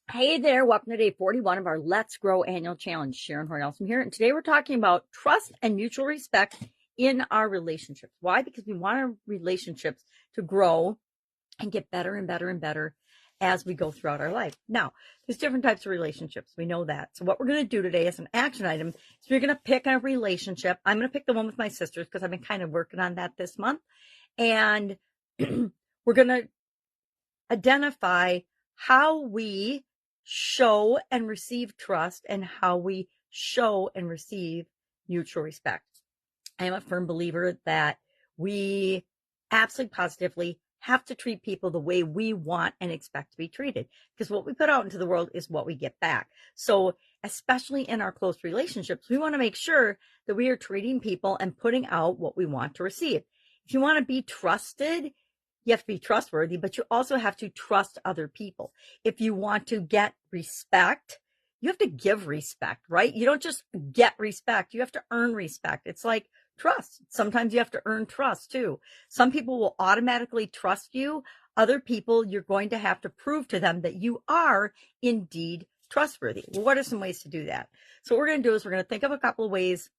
Hey there, welcome to day 41 of our Let's Grow annual challenge. Sharon Horne-Ellstrom here, and today we're talking about trust and mutual respect in our relationships. Why? Because we want our relationships to grow and get better and better and better as we go throughout our life. Now, there's different types of relationships. We know that. So what we're going to do today as an action item is we're going to pick a relationship. I'm going to pick the one with my sisters because I've been kind of working on that this month. And we're going to identify how we show and receive trust and how we show and receive mutual respect. I am a firm believer that we absolutely positively have to treat people the way we want and expect to be treated, because what we put out into the world is what we get back. So especially in our close relationships, we want to make sure that we are treating people and putting out what we want to receive. If you want to be trusted, you have to be trustworthy, but you also have to trust other people. If you want to get respect, you have to give respect, right? You don't just get respect. You have to earn respect. It's like trust. Sometimes you have to earn trust too. Some people will automatically trust you. Other people, you're going to have to prove to them that you are indeed trustworthy. Well, what are some ways to do that? So what we're going to do is we're going to think of a couple of ways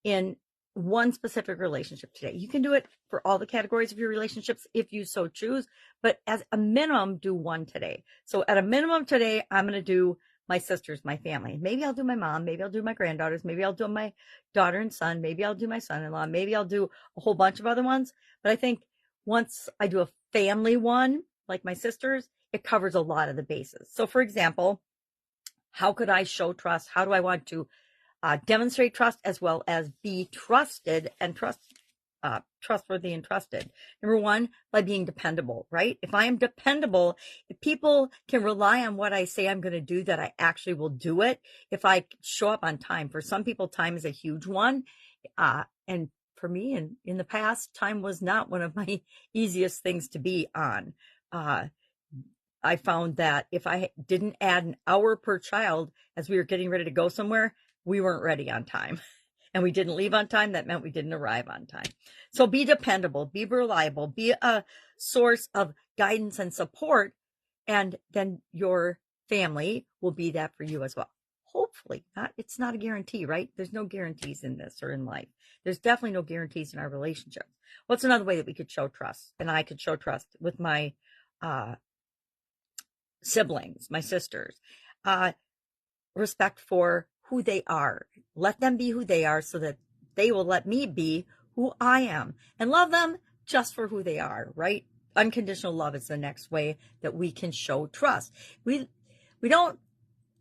in one specific relationship today. You can do it for all the categories of your relationships if you so choose, but as a minimum, do one today. So at a minimum today, I'm going to do my sisters, my family. Maybe I'll do my mom. Maybe I'll do my granddaughters. Maybe I'll do my daughter and son. Maybe I'll do my son-in-law. Maybe I'll do a whole bunch of other ones. But I think once I do a family one, like my sisters, it covers a lot of the bases. So for example, how could I show trust? How do I want to demonstrate trust as well as be trusted and trustworthy and trusted? Number one, by being dependable, right? If I am dependable, if people can rely on what I say I'm going to do, that I actually will do it. If I show up on time, for some people, time is a huge one. And for me, in the past, time was not one of my easiest things to be on. I found that if I didn't add an hour per child as we were getting ready to go somewhere, we weren't ready on time, and we didn't leave on time. That meant we didn't arrive on time. So be dependable, be reliable, be a source of guidance and support, and then your family will be that for you as well. Hopefully not. It's not a guarantee, right? There's no guarantees in this or in life. There's definitely no guarantees in our relationships. What's another way that we could show trust? And I could show trust with my siblings, my sisters. Respect for who they are. Let them be who they are so that they will let me be who I am, and love them just for who they are, right? Unconditional love is the next way that we can show trust. We don't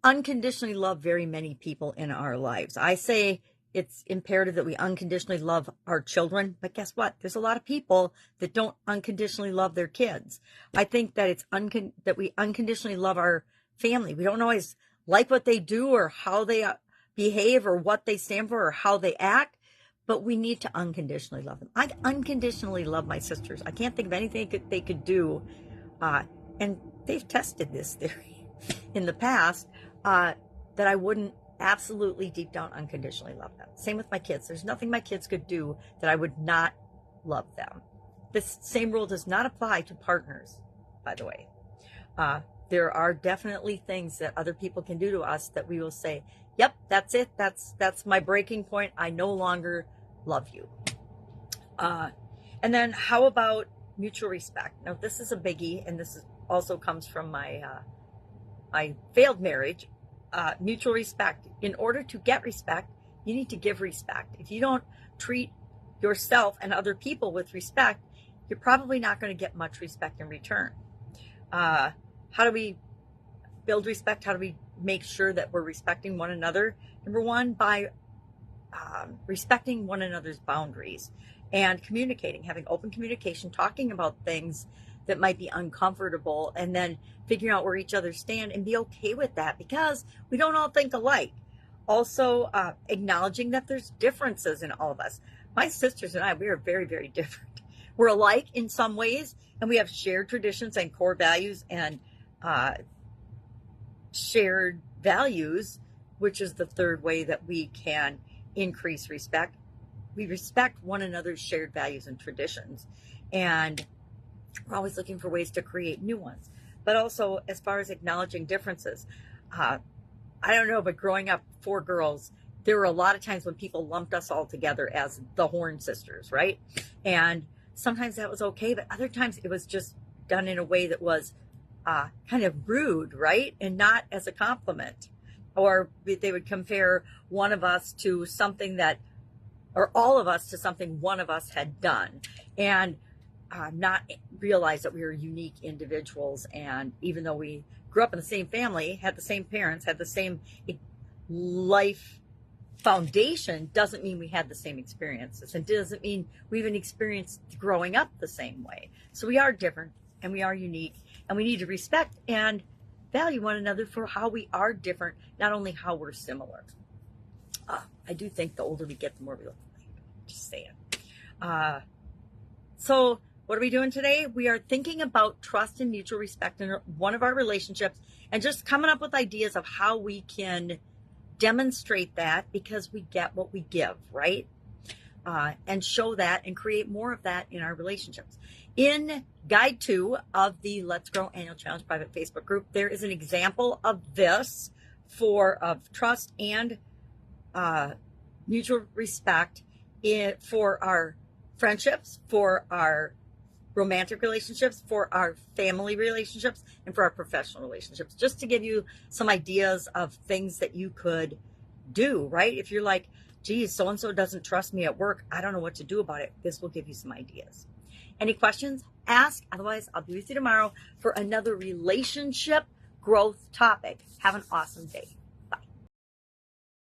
unconditionally love very many people in our lives. I say it's imperative that we unconditionally love our children, but guess what? There's a lot of people that don't unconditionally love their kids. I think that it's that we unconditionally love our family. We don't always like what they do or how they behave or what they stand for or how they act, but we need to unconditionally love them. I unconditionally love my sisters. I can't think of anything they could do, and they've tested this theory in the past, that I wouldn't absolutely deep down unconditionally love them. Same with my kids. There's nothing my kids could do that I would not love them. This same rule does not apply to partners, by the way. There are definitely things that other people can do to us that we will say, yep, that's it. That's my breaking point. I no longer love you. And then how about mutual respect? Now, this is a biggie, and this also comes from my failed marriage. Mutual respect. In order to get respect, you need to give respect. If you don't treat yourself and other people with respect, you're probably not going to get much respect in return. How do we build respect? How do we make sure that we're respecting one another? Number one, by respecting one another's boundaries and communicating, having open communication, talking about things that might be uncomfortable, and then figuring out where each other stand and be okay with that, because we don't all think alike. Also, acknowledging that there's differences in all of us. My sisters and I, we are very, very different. We're alike in some ways, and we have shared traditions and core values and shared values, which is the third way that we can increase respect. We respect one another's shared values and traditions, and we're always looking for ways to create new ones. but also as far as acknowledging differences. I don't know, but growing up 4 girls, there were a lot of times when people lumped us all together as the Horne sisters, right? And sometimes that was okay, but other times it was just done in a way that was kind of rude, right? And not as a compliment. Or they would compare one of us to something that, or all of us to something one of us had done, and not realize that we were unique individuals. And even though we grew up in the same family, had the same parents, had the same life foundation, doesn't mean we had the same experiences, and doesn't mean we even experienced growing up the same way. So we are different, and we are unique, and we need to respect and value one another for how we are different, not only how we're similar. I do think the older we get, the more we look alike. Just saying. So what are we doing today? We are thinking about trust and mutual respect in one of our relationships, and just coming up with ideas of how we can demonstrate that, because we get what we give, right? And show that and create more of that in our relationships. In Guide 2 of the Let's Grow Annual Challenge private Facebook group, there is an example of this of trust and mutual respect for our friendships, for our romantic relationships, for our family relationships, and for our professional relationships, just to give you some ideas of things that you could do, right? If you're like, geez, so-and-so doesn't trust me at work, I don't know what to do about it, this will give you some ideas. Any questions? Ask. Otherwise, I'll be with you tomorrow for another relationship growth topic. Have an awesome day.